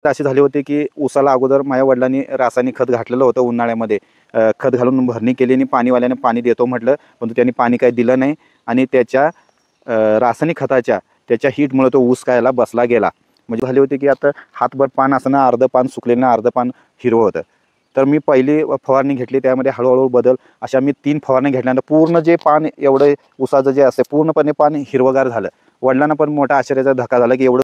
असे झाले होते की ऊसाला अगोदर माझ्या वडिलांनी रासायनिक खत घातलेलं होतं उन्हाळ्यामध्ये. खत घालून भरणी केली आणि पाणीवाल्याने पाणी देतो म्हटलं, परंतु त्यांनी पाणी काही दिलं नाही आणि त्याच्या रासायनिक खताच्या त्याच्या हीटमुळे तो ऊस कायला बसला गेला. म्हणजे झाले होते की आता हातभर पान असताना अर्ध पान सुकलेलं ना अर्ध पान हिरवं होतं. तर मी पहिली फवारणी घेतली, त्यामध्ये हळूहळू बदल अशा मी 3 फवारणी घेतल्यानंतर पूर्ण जे पान एवढं ऊसाचं जे असते पूर्णपणे पान हिरवगार झालं. वडिलांना पण मोठा आश्चर्याचा धक्का झाला की एवढं.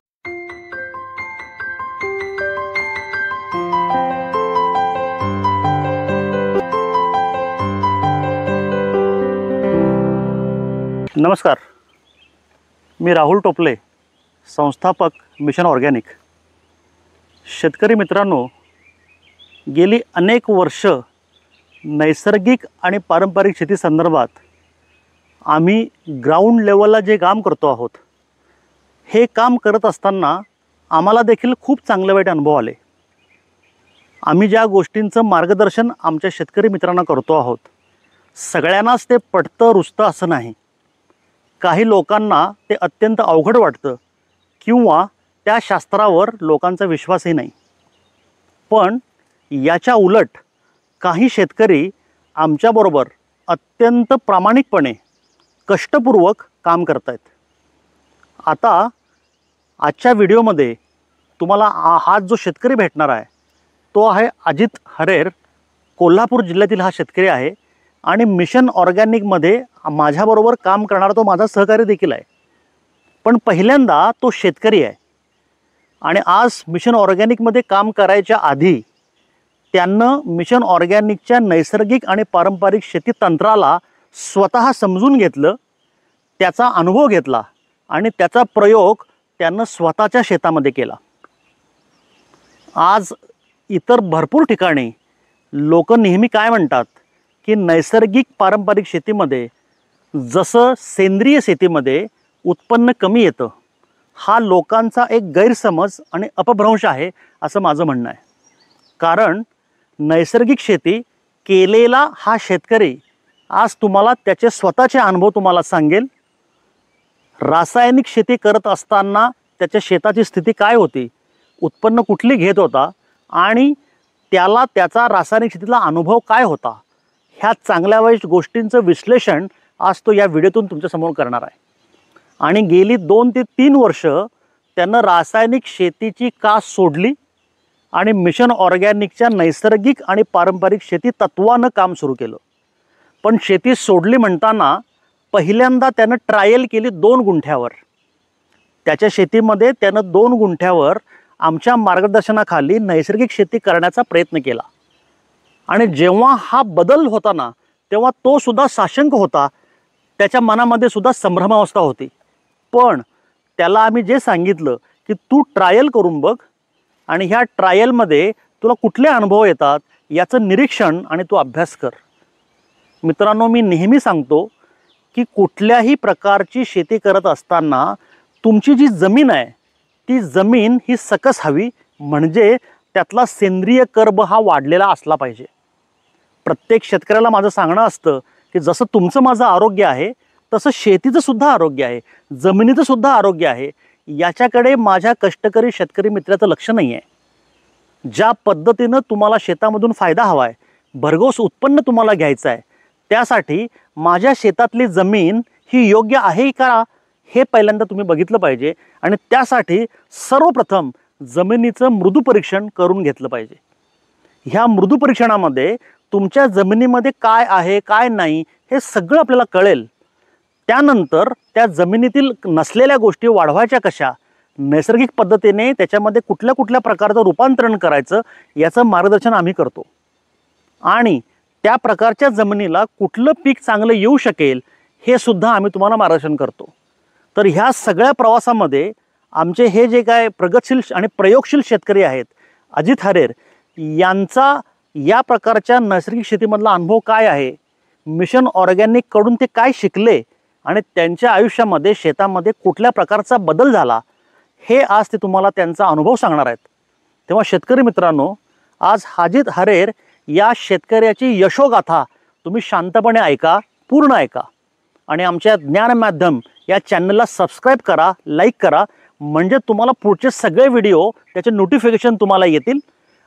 नमस्कार, मी राहुल टोपले, संस्थापक मिशन ऑर्गॅनिक. शेतकरी मित्रांनो, गेली अनेक वर्ष नैसर्गिक आणि पारंपरिक शेती संदर्भात आम्ही ग्राउंड लेवलला जे काम करतो आहोत, हे काम करत असताना आम्हाला देखील खूप चांगले वाईट अनुभव आले. आम्ही ज्या गोष्टींचं मार्गदर्शन आमच्या शेतकरी मित्रांना करतो आहोत, सगळ्यांनाच ते पटतं रुचतं असं नाही. काही लोकांना ते अत्यंत अवघड वाटतं किंवा त्या शास्त्रावर लोकांचा विश्वासही नाही. पण याच्या उलट काही शेतकरी आमच्याबरोबर अत्यंत प्रामाणिकपणे कष्टपूर्वक काम करत आहेत. आता आजच्या व्हिडिओमध्ये तुम्हाला हा जो शेतकरी भेटणार आहे तो आहे अजित हरेर. कोल्हापूर जिल्ह्यातील हा शेतकरी आहे आणि मिशन ऑर्गॅनिकमध्ये माझ्याबरोबर काम करणारा तो माझा सहकारी देखील आहे. पण पहिल्यांदा तो शेतकरी आहे आणि आज मिशन ऑर्गॅनिकमध्ये काम करायच्या आधी त्यांनं मिशन ऑर्गॅनिकच्या नैसर्गिक आणि पारंपरिक शेती तंत्राला स्वतः समजून घेतलं, त्याचा अनुभव घेतला आणि त्याचा प्रयोग त्यानं स्वतःच्या शेतामध्ये केला. आज इतर भरपूर ठिकाणी लोक नेहमी काय म्हणतात की नैसर्गिक पारंपरिक शेतीमध्ये जसं सेंद्रिय शेतीमध्ये उत्पन्न कमी येतं, हा लोकांचा एक गैरसमज आणि अपभ्रंश आहे असं माझं म्हणणं आहे. कारण नैसर्गिक शेती केलेला हा शेतकरी आज तुम्हाला त्याचे स्वतःचे अनुभव तुम्हाला सांगेल. रासायनिक शेती करत असताना त्याच्या शेताची स्थिती काय होती, उत्पन्न कुठली घेत होता आणि त्याला त्याचा रासायनिक शेतीतला अनुभव काय होता, ह्या चांगल्या वाईट गोष्टींचं विश्लेषण आज तो या व्हिडिओतून तुमच्यासमोर करणार आहे. आणि गेली 2 ते 3 वर्ष त्यानं रासायनिक शेतीची का सोडली आणि मिशन ऑर्गॅनिकच्या नैसर्गिक आणि पारंपरिक शेती तत्वानं काम सुरू केलं. पण शेती सोडली म्हणताना पहिल्यांदा त्यानं ट्रायल केली 2 गुंठ्यावर. त्याच्या शेतीमध्ये त्यानं 2 गुंठ्यावर आमच्या मार्गदर्शनाखाली नैसर्गिक शेती करण्याचा प्रयत्न केला. आणि जेव्हा हा बदल होता ना, तेव्हा तो सुद्धा साशंक होता, त्याच्या मनामध्ये सुद्धा संभ्रमावस्था होती. पण त्याला आम्ही जे सांगितलं की तू ट्रायल करून बघ आणि ह्या ट्रायलमध्ये तुला कुठले अनुभव येतात याचं निरीक्षण आणि तू अभ्यास कर. मित्रांनो, मी नेहमी सांगतो की कुठल्याही प्रकारची शेती करत असताना तुमची जी जमीन आहे ती जमीन ही सकस हवी, म्हणजे त्यातला सेंद्रिय कर्ब हा वाढलेला असला पाहिजे. प्रत्येक शेतकऱ्याला माझं सांगणं असतं की जसं तुमचं माझं आरोग्य आहे तसं शेतीचं सुद्धा आरोग्य आहे, जमिनीचं सुद्धा आरोग्य आहे. याच्याकडे माझ्या कष्टकरी शेतकरी मित्राचं लक्ष नाही आहे. ज्या पद्धतीनं तुम्हाला शेतामधून फायदा हवा आहे, भरघोस उत्पन्न तुम्हाला घ्यायचं आहे, त्यासाठी माझ्या शेतातली जमीन ही योग्य आहे का हे पहिल्यांदा तुम्ही बघितलं पाहिजे. आणि त्यासाठी सर्वप्रथम जमिनीचं मृदू परीक्षण करून घेतलं पाहिजे. ह्या मृदू परीक्षणामध्ये तुमच्या जमिनीमध्ये काय आहे काय नाही हे सगळं आपल्याला कळेल. त्यानंतर त्या जमिनीतील नसलेल्या गोष्टी वाढवायच्या कशा, नैसर्गिक पद्धतीने त्याच्यामध्ये कुठल्या कुठल्या प्रकारचं रूपांतरण करायचं याचं मार्गदर्शन आम्ही करतो. आणि त्या प्रकारच्या जमिनीला कुठलं पीक चांगलं येऊ शकेल हे सुद्धा आम्ही तुम्हाला मार्गदर्शन करतो. तर ह्या सगळ्या प्रवासामध्ये आमचे हे जे काय प्रगतशील आणि प्रयोगशील शेतकरी आहेत, अजित हरेर यांचा या प्रकारच्या नैसर्गिक शेतीमधला अनुभव काय आहे, मिशन ऑर्गॅनिककडून ते काय शिकले आणि त्यांच्या आयुष्यामध्ये शेतामध्ये कुठल्या प्रकारचा बदल झाला, हे आज ते तुम्हाला त्यांचा अनुभव सांगणार आहेत. तेव्हा शेतकरी मित्रांनो, आज अजित हरेर या शेतकऱ्याची यशोगाथा तुम्ही शांतपणे ऐका, पूर्ण ऐका आणि आमच्या ज्ञान माध्यम या चॅनलला सबस्क्राईब करा, लाईक करा म्हणजे तुम्हाला पुढचे सगळे व्हिडिओ त्याचे नोटिफिकेशन तुम्हाला येतील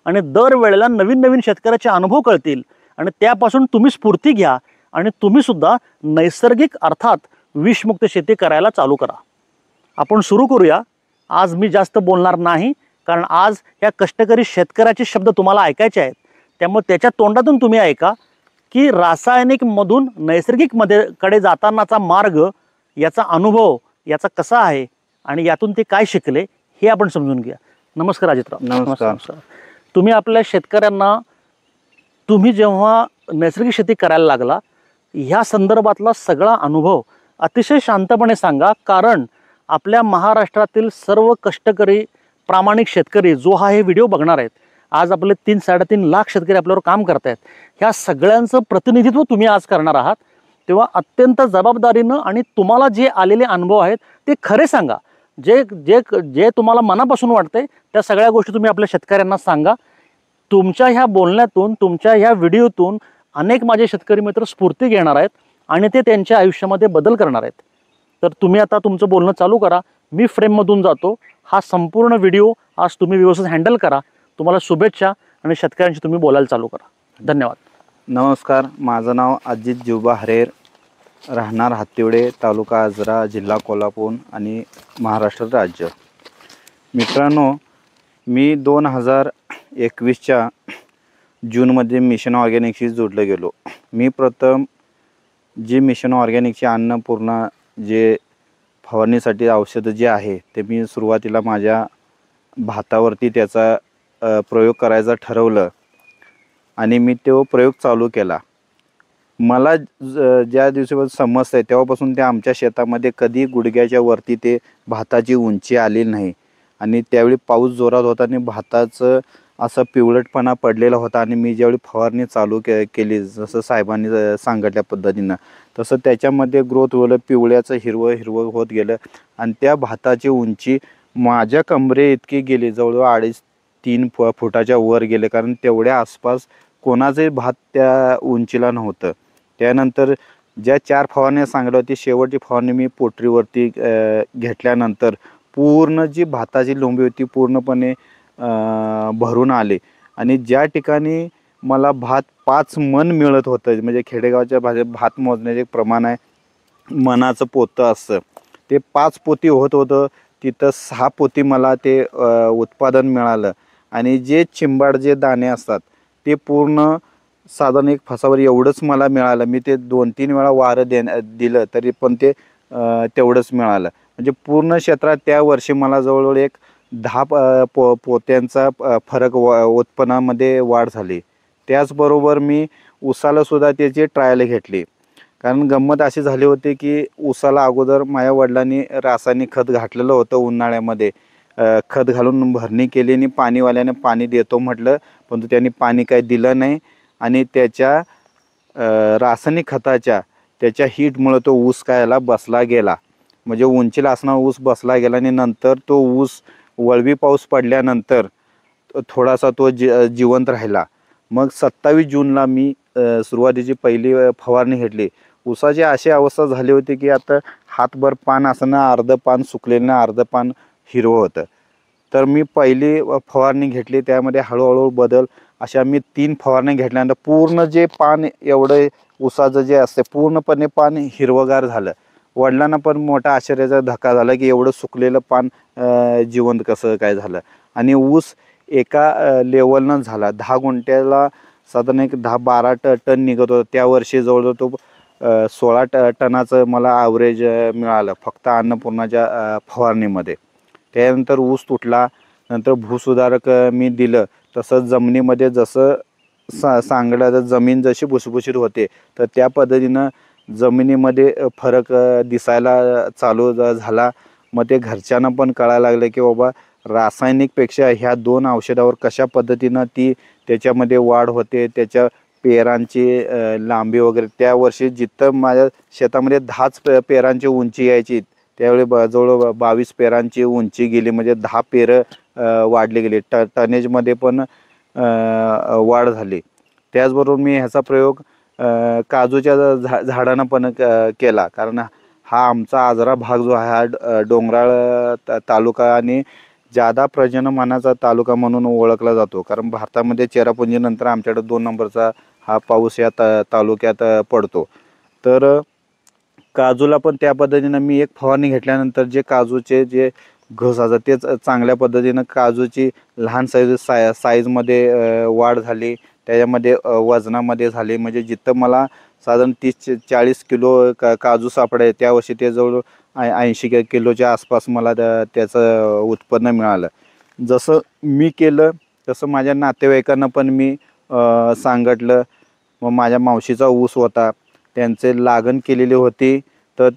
आणि दरवेळेला नवीन नवीन शेतकऱ्याचे अनुभव कळतील आणि त्यापासून तुम्ही स्फूर्ती घ्या आणि तुम्ही सुद्धा नैसर्गिक अर्थात विषमुक्त शेती करायला चालू करा. आपण सुरू करूया. आज मी जास्त बोलणार नाही, कारण आज या कष्टकरी शेतकऱ्याचे शब्द तुम्हाला ऐकायचे आहेत. त्यामुळे त्याच्या तोंडातून तुम्ही ऐका की रासायनिकमधून नैसर्गिकमध्ये कडे जातानाचा मार्ग, याचा अनुभव याचा कसा आहे आणि यातून ते काय शिकले हे आपण समजून घ्या. नमस्कार अजितराव. नमस्कार. तुम्ही आपल्या शेतकऱ्यांना तुम्ही जेव्हा नैसर्गिक शेती करायला लागला ह्या संदर्भातला सगळा अनुभव अतिशय शांतपणे सांगा, कारण आपल्या महाराष्ट्रातील सर्व कष्टकरी प्रामाणिक शेतकरी जो हा हे व्हिडिओ बघणार आहेत, आज आपले 3-3.5 लाख शेतकरी आपल्यावर काम करत आहेत, ह्या सगळ्यांचं प्रतिनिधित्व तुम्ही आज करणार आहात. तेव्हा अत्यंत जबाबदारीनं आणि तुम्हाला जे आलेले अनुभव आहेत ते खरे सांगा. जे जे जे तुम्हाला मनापासून वाटते त्या सगळ्या गोष्टी तुम्ही आपल्या शेतकऱ्यांना सांगा. तुमच्या ह्या बोलण्यातून, तुमच्या ह्या व्हिडिओतून अनेक माझे शेतकरी मित्र स्फूर्ती घेणार आहेत आणि ते त्यांच्या आयुष्यामध्ये बदल करणार आहेत. तर तुम्ही आता तुमचं बोलणं चालू करा. मी फ्रेममधून जातो. हा संपूर्ण व्हिडिओ आज तुम्ही व्यवस्थित हँडल करा. तुम्हाला शुभेच्छा आणि शेतकऱ्यांशी तुम्ही बोलायला चालू करा. धन्यवाद. नमस्कार. माझं नाव अजित जिवबा हरेर, राहणार हत्तिवडे, तालुका आजरा, जिल्हा कोल्हापूर आणि महाराष्ट्र राज्य. मित्रांनो, मी 2021च्या जूनमध्ये मिशन ऑर्गॅनिकशी जोडलं गेलो. मी प्रथम जे मिशन ऑर्गॅनिकचे अन्नपूर्णा जे फवारणीसाठी औषधं जे आहे ते मी सुरुवातीला माझ्या भातावरती त्याचा प्रयोग करायचा ठरवलं आणि मी तो प्रयोग चालू केला. मला ज्या दिवसापासून समजतंय तेव्हापासून ते आमच्या शेतामध्ये कधी गुडघ्याच्या वरती ते भाताची उंची आलेली नाही आणि त्यावेळी पाऊस जोरात होता आणि भाताचं असं पिवळटपणा पडलेला होता आणि मी ज्यावेळी फवारणी चालू केली जसं साहेबांनी सांगितल्या पद्धतीनं तसं त्याच्यामध्ये ग्रोथ होलं, पिवळ्याचं हिरवं हिरवं होत गेलं आणि त्या भाताची उंची माझ्या कमरे इतकी गेली, जवळजवळ 2.5-3 फुटाच्या वर गेले, कारण तेवढ्या आसपास कोणाचंही भात त्या उंचीला नव्हतं. त्यानंतर ज्या 4 फवारण्या सांगितल्या होती, शेवटची फवारणी मी पोटरीवरती घेतल्यानंतर पूर्ण जी भाताची लोंबी होती पूर्णपणे भरून आले आणि ज्या ठिकाणी मला भात 5 मन मिळत होतं, म्हणजे खेडेगावच्या भाषेत भात मोजण्याचे प्रमाण आहे, मनाचं पोतं असतं, ते 5 पोती होत होतं, तिथं 6 पोती मला ते उत्पादन मिळालं. आणि जे चिंबाड जे दाणे असतात ते पूर्ण साधारण 1 फसावर एवढंच मला मिळालं. मी ते 2-3 वेळा वारं दिलं तरी पण ते तेवढंच मिळालं. म्हणजे पूर्ण क्षेत्रात त्या वर्षी मला जवळजवळ एक 10 पोत्यांचा फरक उत्पन्नामध्ये वाढ झाली. त्याचबरोबर मी ऊसाला सुद्धा त्याची ट्रायल घेतली, कारण गंमत अशी झाली होती की ऊसाला अगोदर माझ्या वडिलांनी रासायनिक खत घातलेलं होतं. उन्हाळ्यामध्ये खत घालून भरणी केली आणि पाणीवाल्याने पाणी देतो म्हटलं, परंतु त्यांनी पाणी काही दिलं नाही आणि त्याच्या रासायनिक खताच्या त्याच्या हीटमुळे तो ऊस कायला बसला गेला, म्हणजे उंचीला असणारा ऊस बसला गेला आणि नंतर तो ऊस वळवी पाऊस पडल्यानंतर थोडासा तो जिवंत राहिला. मग 27 जूनला मी सुरुवातीची पहिली फवारणी घेतली. ऊसाची अशी अवस्था झाली होती की आता हातभर पान असताना अर्ध पान सुकलेलं, अर्ध पान हिरवं होतं. तर मी पहिली फवारणी घेतली, त्यामध्ये हळूहळू बदल अशा मी 3 फवारणी घेतल्यानंतर पूर्ण जे पान एवढं ऊसाचं जे असते पूर्णपणे पान हिरवगार झालं. वडिलांना पण मोठा आश्चर्याचा धक्का झाला की एवढं सुकलेलं पान जिवंत कसं काय झालं. आणि ऊस एका लेवलनं झाला. 10 गुंठ्याला साधारण एक 10-12 टन निघत होतं. त्या वर्षी जवळजवळ तो 16 टनाचं मला ॲव्हरेज मिळालं फक्त अन्नपूर्णाच्या फवारणीमध्ये. त्यानंतर ऊस तुटला, नंतर भूसुधारक मी दिलं, तसं जमिनीमध्ये जसं सांगलं जमीन जशी भुसभुशीत होते तर त्या पद्धतीनं जमिनीमध्ये फरक दिसायला चालू झाला. मग ते घरच्यांना पण कळायला लागलं की बाबा रासायनिकपेक्षा ह्या 2 औषधावर कशा पद्धतीनं ती त्याच्यामध्ये वाढ होते, त्याच्या पेरांची लांबी वगैरे. त्या वर्षी जिथं माझ्या शेतामध्ये 10च पेरांची उंची यायची, त्यावेळी जवळ 22 पेरांची उंची गेली, म्हणजे 10 पेरं वाढली गेली. टनेजमध्ये पण वाढ झाली. त्याचबरोबर मी ह्याचा प्रयोग काजूच्या झाडांना पण केला, कारण हा आमचा आजरा भाग जो आहे हा डोंगराळ तालुका आणि जादा प्रजनमानाचा तालुका म्हणून ओळखला जातो. कारण भारतामध्ये चेरापुंजीनंतर आमच्याकडे 2 नंबरचा हा पाऊस या तालुक्यात पडतो. तर काजूला पण त्या पद्धतीनं मी एक फवारणी घेतल्यानंतर जे काजूचे जे घस असतात तेच चांगल्या पद्धतीनं काजूची लहान साईजमध्ये वाढ झाली. त्याच्यामध्ये वजनामध्ये झाली. म्हणजे जिथं मला साधारण 30-40 किलो काजू सापडे त्यावर्षी ते जवळ 80 किलोच्या आसपास मला त्याचं उत्पन्न मिळालं. जसं मी केलं तसं माझ्या नातेवाईकांना पण मी सांगितलं. मग माझ्या मावशीचा ऊस होता, त्यांचे लागण केलेली होती. तर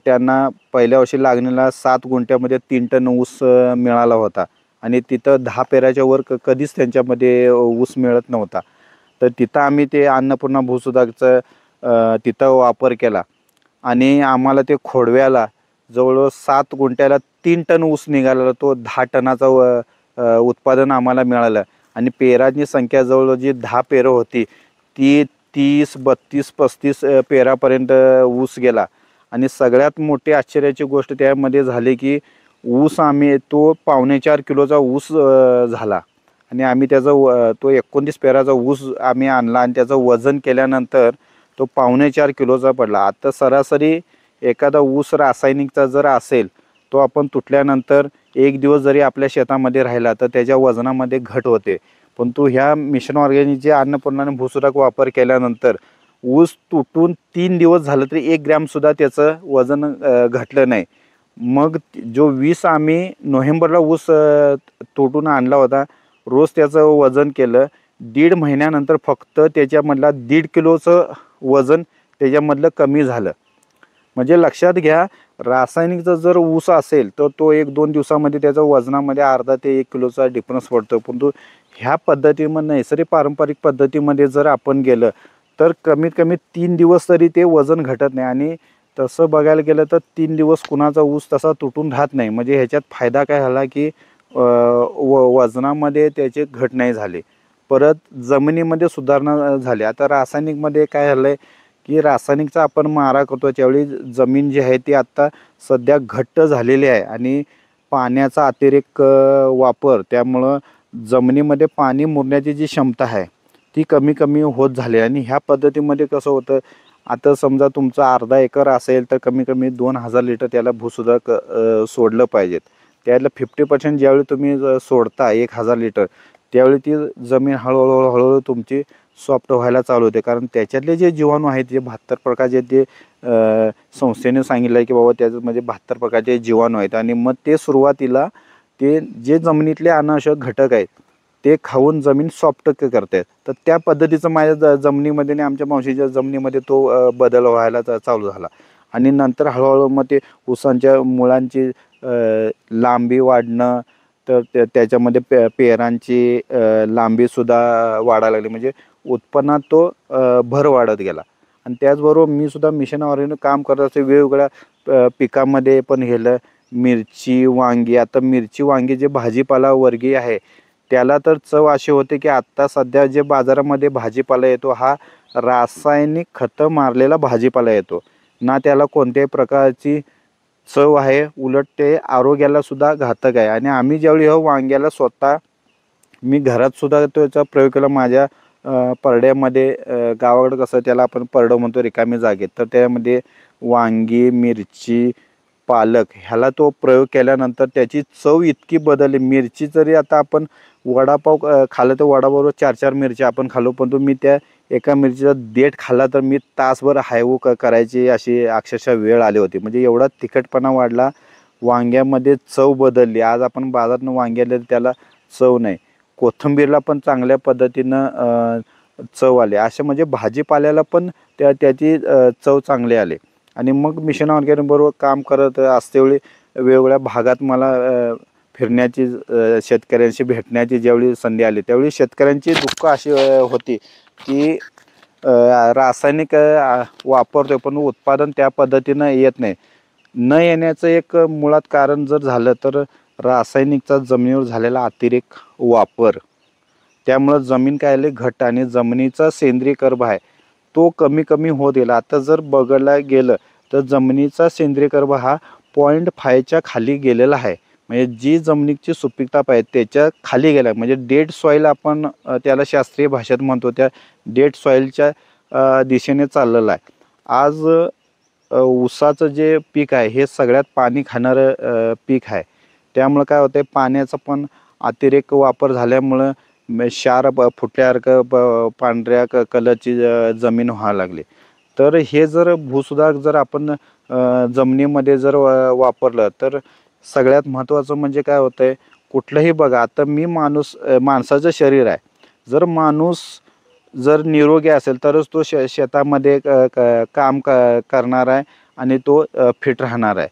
त्यांना पहिल्या वर्षी लागणीला 7 गुंठ्यामध्ये 3 टन ऊस मिळाला होता आणि तिथं 10 पेराच्या वर कधीच त्यांच्यामध्ये ऊस मिळत नव्हता. तर तिथं आम्ही ते अन्नपूर्णा भूसुधारचं तिथं वापर केला आणि आम्हाला ते खोडव्याला जवळजवळ 7 गुंठ्याला 3 टन ऊस निघालेला. तो 10 टनाचा उत्पादन आम्हाला मिळालं आणि पेराची संख्या जवळजवळ जी 10 पेरं होती ती 30, 32, 35 पेरापर्यंत ऊस गेला. आणि सगळ्यात मोठी आश्चर्याची गोष्ट त्यामध्ये झाली की ऊस आम्ही तो 4.25 किलोचा ऊस झाला आणि आम्ही त्याचा तो 29 पेराचा ऊस आम्ही आणला आणि त्याचं वजन केल्यानंतर तो 4.25 किलोचा पडला. आता सरासरी एखादा ऊस रासायनिकचा जर असेल तो आपण तुटल्यानंतर 1 दिवस जरी आपल्या शेतामध्ये राहिला तर त्याच्या वजनामध्ये घट होते. परंतु ह्या मिशन ऑर्गॅनिकचे अन्नपूर्णा आणि भूसुधार वापर केल्यानंतर ऊस तुटून 3 दिवस झालं तरी 1 ग्रॅमसुद्धा त्याचं वजन घटलं नाही. मग जो 20 आम्ही नोव्हेंबरला ऊस तुटून आणला होता, रोज त्याचं वजन केलं. 1.5 महिन्यानंतर फक्त त्याच्यामधला 1.5 किलोचं वजन त्याच्यामधलं कमी झालं. म्हणजे लक्षात घ्या, रासायनिकचा जर ऊस असेल तर तो 1-2 दिवसामध्ये त्याच्या वजनामध्ये अर्धा ते 1 किलोचा डिफरन्स पडतो. परंतु ह्या पद्धतीमध्ये नैसर्गिक पारंपरिक पद्धतीमध्ये जर आपण गेलं तर कमीत कमी 3 दिवस तरी ते वजन घटत नाही. आणि तसं बघायला गेलं तर 3 दिवस कुणाचा ऊस तसा तुटून राहत नाही. म्हणजे ह्याच्यात फायदा काय झाला की वजनामध्ये त्याचे घट नाही झाले. परत जमिनीमध्ये सुधारणा झाली. आता रासायनिकमध्ये काय झालं आहे की रासायनिकचा आपण मारा करतो त्यावेळी जमीन जी आहे ती आत्ता सध्या घट्ट झालेली आहे आणि पाण्याचा अतिरेक वापर त्यामुळं जमिनीमध्ये पाणी मुरण्याची जी क्षमता आहे ती कमी कमी होत झाली. आणि ह्या पद्धतीमध्ये कसं होतं, आता समजा तुमचा अर्धा एकर असेल तर कमी कमी 2000 लिटर त्याला भूसुधार सोडलं पाहिजेत. त्यातलं 50% ज्यावेळी तुम्ही सोडता 1000 लिटर त्यावेळी ती जमीन हळूहळू तुमची सॉफ्ट व्हायला चालू होते. कारण त्याच्यातले जे जीवाणू आहेत जे 72 प्रकारचे ते संस्थेने सांगितलं आहे की बाबा त्याच्यामध्ये 72 प्रकारचे जीवाणू आहेत आणि मग ते सुरुवातीला ते जे जमिनीतले अनावश्यक घटक आहेत ते खाऊन जमीन सॉफ्ट करतात. तर त्या पद्धतीचं माझ्या जमिनीमध्ये आणि आमच्या मावशीच्या जमिनीमध्ये तो बदल व्हायला चालू झाला. आणि नंतर हळूहळू मग ते ऊसांच्या मुळांची लांबी वाढणं, तर त्याच्यामध्ये पेरांची लांबीसुद्धा वाढायला लागली. म्हणजे उत्पन्नात तो भर वाढत गेला. आणि त्याचबरोबर मी सुद्धा मिशन ऑर्गॅनिक काम करत असते. वेगवेगळ्या पिकामध्ये पण गेलं, मिरची, वांगी. आता मिरची, वांगी जे भाजीपाला वर्गीय आहे त्याला तर चव अशी होते की आत्ता सध्या जे बाजारामध्ये भाजीपाला येतो हा रासायनिक खतं मारलेला भाजीपाला येतो ना. त्याला कोणत्याही प्रकारची चव आहे, उलट ते आरोग्याला सुद्धा घातक आहे. आणि आम्ही ज्यावेळी वांग्याला स्वतः मी घरात सुद्धा त्याचा प्रयोग केला. माझ्या परड्यामध्ये गावाकडं कसं त्याला आपण परडं म्हणतो रिकामी जागेत, तर त्यामध्ये वांगी, मिरची, पालक ह्याला तो प्रयोग केल्यानंतर त्याची चव इतकी बदलली. मिरची जरी आता आपण वडापाव खाल्लं तर वडापाववर 4-4 मिरच्या आपण खाल्लो, परंतु मी त्या एका मिरचीचा देठ खाल्ला तर मी तासभर हायवू करायची अशी अक्षरशः वेळ आली होती. म्हणजे एवढा तिखटपणा वाढला, वांग्यामध्ये चव बदलली. आज आपण बाजारातून वांगे आले तर त्याला चव नाही. कोथिंबीरला पण चांगल्या पद्धतीनं चव आली. अशा म्हणजे भाजीपाल्याला पण त्याची चव चांगली आली. आणि मग मिशन ऑर्गॅनिक बरोबर काम करत असतेवेळी वेगवेगळ्या भागात मला फिरण्याची, शेतकऱ्यांशी भेटण्याची ज्यावेळी संधी आली त्यावेळी शेतकऱ्यांची दुःख अशी होती की रासायनिक वापरतोय पण उत्पादन त्या पद्धतीनं येत नाही. न येण्याचं एक मुळात कारण जर झालं तर रासायनिकचा जमिनीवर झालेला अतिरेक वापर. त्यामुळं जमीन काय आली घट्ट आणि जमिनीचा सेंद्रिय कर्ब आहे तो कमी कमी होत गेला. आता जर बघायला गेलं तर जमिनीचा सेंद्रिय कर्ब हा 0.5च्या खाली गेलेला आहे. म्हणजे जी जमिनीची सुपीकता पाहिजे त्याच्या खाली गेला, म्हणजे डेड सॉईल आपण त्याला शास्त्रीय भाषेत म्हणतो, त्या डेड सॉईलच्या दिशेने चाललेला आहे. आज ऊसाचं जे पीक आहे हे सगळ्यात पाणी खाणारं पीक आहे. त्यामुळं काय होतं, पाण्याचा पण अतिरेक वापर झाल्यामुळं क्षार फुटल्यासारखं पांढऱ्या कलरची जमीन व्हायला लागली. तर हे जर भूसुधारक जर आपण जमिनीमध्ये जर वापरलं तर सगळ्यात महत्त्वाचं म्हणजे काय होतं आहे, कुठलंही बघा, आता मी माणसाचं शरीर आहे, जर माणूस जर निरोगी असेल तरच तो शेतामध्ये काम करणार आहे आणि तो फिट राहणार आहे.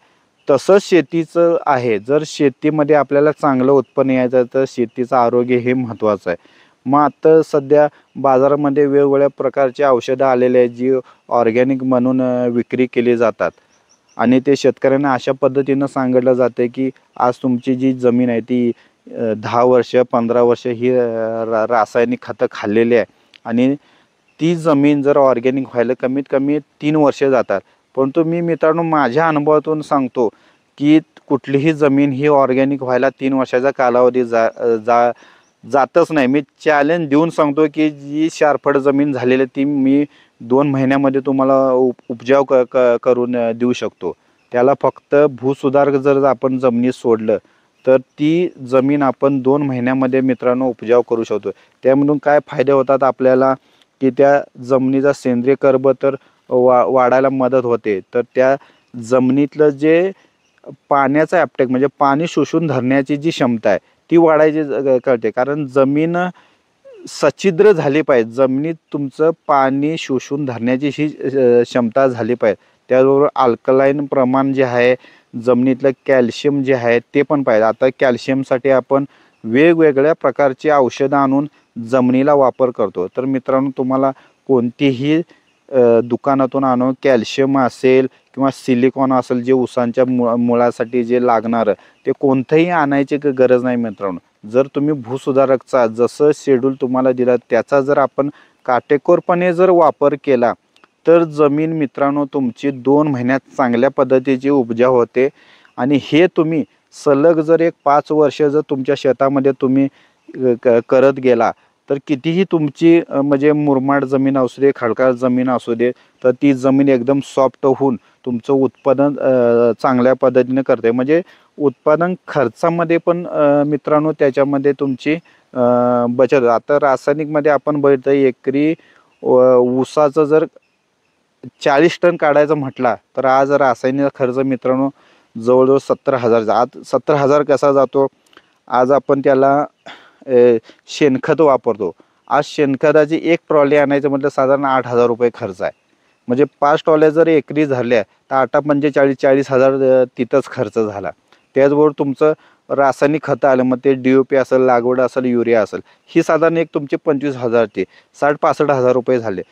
तसंच शेतीचं आहे, जर शेतीमध्ये आपल्याला चांगलं उत्पन्न यायचं तर शेतीचं आरोग्य हे महत्त्वाचं आहे. मग आता सध्या बाजारामध्ये वेगवेगळ्या प्रकारची औषधं आलेली आहेत जी ऑर्गॅनिक म्हणून विक्री केली जातात आणि ते शेतकऱ्यांना अशा पद्धतीनं सांगितलं जातं की आज तुमची जी जमीन आहे ती 10 वर्ष 15 वर्ष ही रासायनिक खतं खाल्लेली आहे आणि ती जमीन जर ऑर्गॅनिक व्हायला कमीत कमी 3 वर्षे जातात. परंतु मी मित्रांनो माझ्या अनुभवातून सांगतो की कुठलीही जमीन ही ऑर्गॅनिक व्हायला 3 वर्षाचा कालावधी जातच नाही. मी चॅलेंज देऊन सांगतो की जी शारफट जमीन झालेली ती मी 2 महिन्यामध्ये तुम्हाला उपजाव करून देऊ शकतो. त्याला फक्त भूसुधारक जर आपण जमिनीत सोडलं तर ती जमीन आपण 2 महिन्यामध्ये मित्रांनो उपजाव करू शकतो. त्यामधून काय फायदे होतात आपल्याला की त्या जमिनीचा सेंद्रिय कर्ब तर वाढायला मदत होते. तर त्या जमिनीतलं जे पाण्याचा ॲपटेक म्हणजे पाणी शोषून धरण्याची जी क्षमता आहे ती वाढायची कळते. कारण जमीन सच्छिद्र झाली पाहिजे, जमिनीत तुमचं पाणी शोषून धरण्याची ही क्षमता झाली पाहिजे. त्याचबरोबर अल्कलाईन प्रमाण जे आहे जमिनीतलं कॅल्शियम जे आहे ते पण पाहिजे. आता कॅल्शियमसाठी आपण वेगवेगळ्या प्रकारची औषधं आणून जमिनीला वापर करतो. तर मित्रांनो तुम्हाला कोणतीही दुकानातून आणून कॅल्शियम असेल किंवा सिलिकॉन असेल जे ऊसांच्या मुळासाठी जे लागणारं ते कोणतंही आणायची गरज नाही मित्रांनो. जर तुम्ही भूसुधारकचा जसं शेड्यूल तुम्हाला दिला त्याचा जर आपण काटेकोरपणे जर वापर केला तर जमीन मित्रांनो तुमची 2 महिन्यात चांगल्या पद्धतीची उपजाव होते. आणि हे तुम्ही सलग जर एक 5 वर्ष जर तुमच्या शेतामध्ये तुम्ही करत गेला तर कितीही तुमची म्हणजे मुरमाड जमीन असू दे, खडकाळ जमीन असू दे, तर ती जमीन एकदम सॉफ्ट होऊन तुमचं उत्पादन चांगल्या पद्धतीने करते. म्हणजे उत्पादन खर्चामध्ये पण मित्रांनो त्याच्यामध्ये तुमची बचत. आता रासायनिकमध्ये आपण बघितलं एकरी ऊसाचं जर 40 टन काढायचं म्हटला तर आज रासायनिक खर्च मित्रांनो जवळजवळ 70,000. आज 70,000 कसा जातो, आज आपण त्याला शेणखत वापरतो. आज शेणखताची 1 ट्रॉली आणायचं म्हटलं साधारण 8,000 रुपये खर्च आहे. म्हणजे 5 ट्रॉल्या जर एकरी झाल्या तर 8-45 40,000 तिथंच खर्च झाला. त्याचबरोबर तुमचं रासायनिक खतं आलं, मग ते DOP असेल, लागवड असेल, युरिया असेल, ही साधारण एक तुमचे 25,000 ते 60-65,000 रुपये झाले.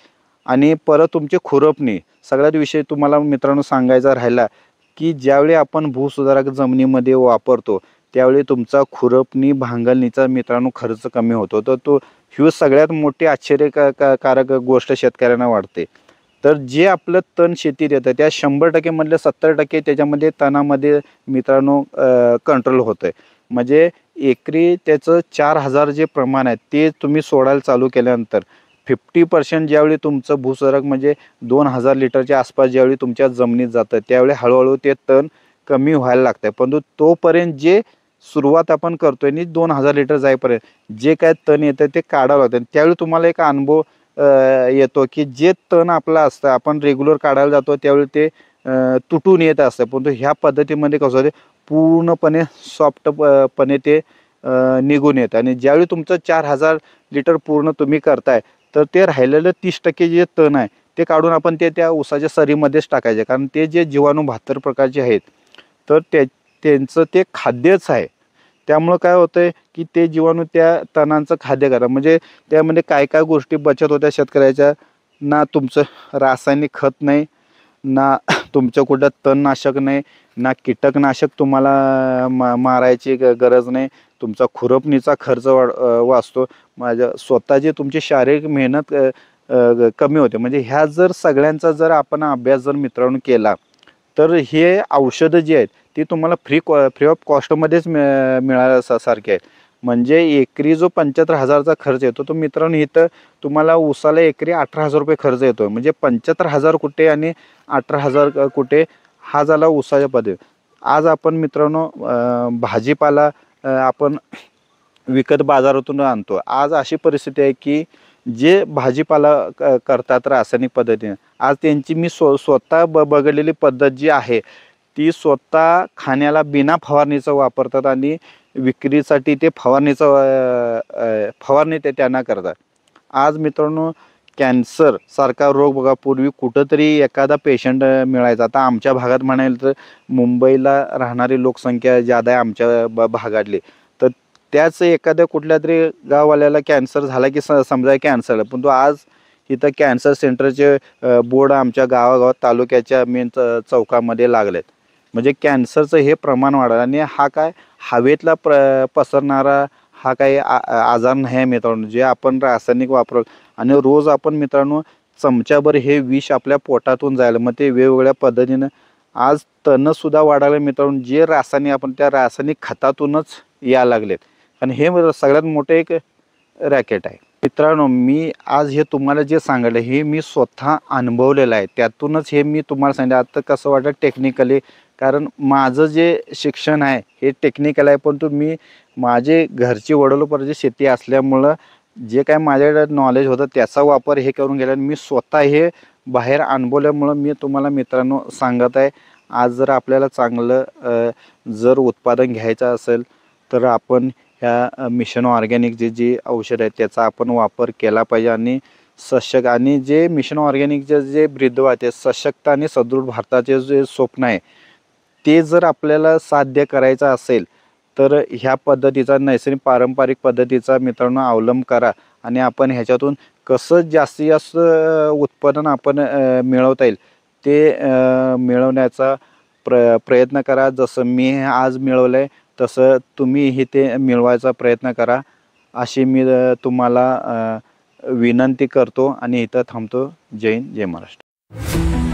आणि परत तुमचे खुरपणी सगळ्यात विषय तुम्हाला मित्रांनो सांगायचा राहिला की ज्यावेळी आपण भूसुधारक जमिनीमध्ये वापरतो त्यावेळी तुमचा खुरपणी भांगलणीचा मित्रांनो खर्च कमी होतो. तर तो ही सगळ्यात मोठी आश्चर्यकारक गोष्ट शेतकऱ्यांना वाटते. तर जे आपलं तण शेतीत येतं त्या 100% मधले 70% त्याच्यामध्ये तणामध्ये मित्रांनो कंट्रोल होतं आहे. म्हणजे एकरी त्याचं 4,000 जे प्रमाण आहे ते तुम्ही सोडायला चालू केल्यानंतर 50% ज्यावेळी तुमचं भूसुधारक म्हणजे 2,000 लिटरच्या आसपास ज्यावेळी तुमच्या जमिनीत जातं त्यावेळी हळूहळू ते तण कमी व्हायला लागतं. परंतु तोपर्यंत जे सुरुवात आपण करतोय आणि 2,000 लिटर जाईपर्यंत जे काय तण येतं ते काढावं लागतं. त्यावेळी तुम्हाला एक अनुभव येतो की जे तण आपलं असतं आपण रेग्युलर काढायला जातो त्यावेळी ते तुटून येत असतं. परंतु ह्या पद्धतीमध्ये कसं होतं पूर्णपणे सॉफ्टपणे ते निघून येतं. आणि ज्यावेळी तुमचं 4,000 लिटर पूर्ण तुम्ही करताय तर ते राहिलेलं 30% जे तण आहे ते काढून आपण ते त्या ऊसाच्या सरीमध्येच टाकायचे. कारण ते जे जीवाणू 72 प्रकारचे आहेत तर त्यांचं ते खाद्यच आहे. त्यामुळं काय होतं आहे की ते जीवाणू त्या तणांचं खाद्य करा. म्हणजे त्यामध्ये काय काय गोष्टी बचत होत्या शेतकऱ्याच्या. ना तुमचं रासायनिक खत नाही, ना तुमचं कुठं तणनाशक नाही, ना कीटकनाशक तुम्हाला मारायची गरज नाही. तुमचा खुरपणीचा खर्च वाचतो. माझ्या स्वतःची तुमची शारीरिक मेहनत कमी होते. म्हणजे ह्या जर सगळ्यांचा जर आपण अभ्यास जर मित्रांनो केला तर हे औषधं जी आहेत ती तुम्हाला फ्री ऑफ कॉस्टमध्येच मिळाल्यासारखे आहेत. म्हणजे एकरी जो 75,000चा खर्च येतो तो मित्रांनो इथं तुम्हाला ऊसाला एकरी 18,000 रुपये खर्च येतो. म्हणजे 75,000 कुठे आणि 18,000 कुठे, हा झाला ऊसाच्या पद्धत. आज आपण मित्रांनो भाजीपाला आपण विकत बाजारातून आणतो. आज अशी परिस्थिती आहे की जे भाजीपाला करतात रासायनिक पद्धतीने, आज त्यांची मी स्वतः बघितलेली पद्धत जी आहे ती स्वतः खाण्याला बिना फवारणीचं वापरतात आणि विक्रीसाठी ते फवारणी त्यांना करतात. आज मित्रांनो कॅन्सर सारखा रोग बघा, पूर्वी कुठंतरी एखादा पेशंट मिळायचा. आता आमच्या भागात म्हणाल तर मुंबईला राहणारी लोकसंख्या ज्यादा आहे आमच्या भागातली, तर त्याच एखाद्या कुठल्या तरी गाववाल्याला कॅन्सर झाला की समजा कॅन्सर. पण तो आज इथं कॅन्सर सेंटरचे बोर्ड आमच्या गावागावात तालुक्याच्या मेन चौकामध्ये लागलेत. म्हणजे कॅन्सरचं हे प्रमाण वाढलं आणि हा काय हवेतला पसरणारा हा काही आजार नाही आहे मित्रांनो, जे आपण रासायनिक वापरतो. आणि रोज आपण मित्रांनो चमच्याभर हे विष आपल्या पोटातून जायला, मग ते वेगवेगळ्या पद्धतीनं आज तणसुद्धा वाढायला मित्रांनो, जे रासायनिक आपण त्या रासायनिक खतातूनच यायला लागलेत. आणि हे सगळ्यात मोठं एक रॅकेट आहे मित्रांनो. मी आज हे तुम्हाला जे सांगितलं हे मी स्वतः अनुभवलेलं आहे, त्यातूनच हे मी तुम्हाला सांगितलं. आता कसं वाटतं टेक्निकली, कारण माझं जे शिक्षण आहे हे टेक्निकल आहे, पण मी माझे घरची वडिलोपार्जित शेती असल्यामुळं जे काय माझ्याकडे नॉलेज होतं त्याचा वापर हे करून गेला. मी स्वतः हे बाहेर अनुभवल्यामुळं मी तुम्हाला मित्रांनो सांगत आहे. आज जर आपल्याला चांगलं जर उत्पादन घ्यायचं असेल तर आपण ह्या मिशन ऑर्गॅनिक जी औषध आहेत त्याचा आपण वापर केला पाहिजे. आणि सशक्त आणि जे मिशन ऑर्गॅनिकचे जे ब्रीदवाक्य आहे ते सशक्त आणि सदृढ भारताचे जे स्वप्न आहे ते जर आपल्याला साध्य करायचं असेल तर ह्या पद्धतीचा नैसर्गिक पारंपरिक पद्धतीचा मित्रांनो अवलंब करा. आणि आपण ह्याच्यातून कसं जास्तीत जास्त उत्पादन आपण मिळवता येईल ते मिळवण्याचा प्रयत्न करा. जसं मी आज मिळवलं आहे तसं तुम्हीही ते मिळवायचा प्रयत्न करा, अशी मी तुम्हाला विनंती करतो आणि इथं थांबतो. जय हिंद, जय महाराष्ट्र.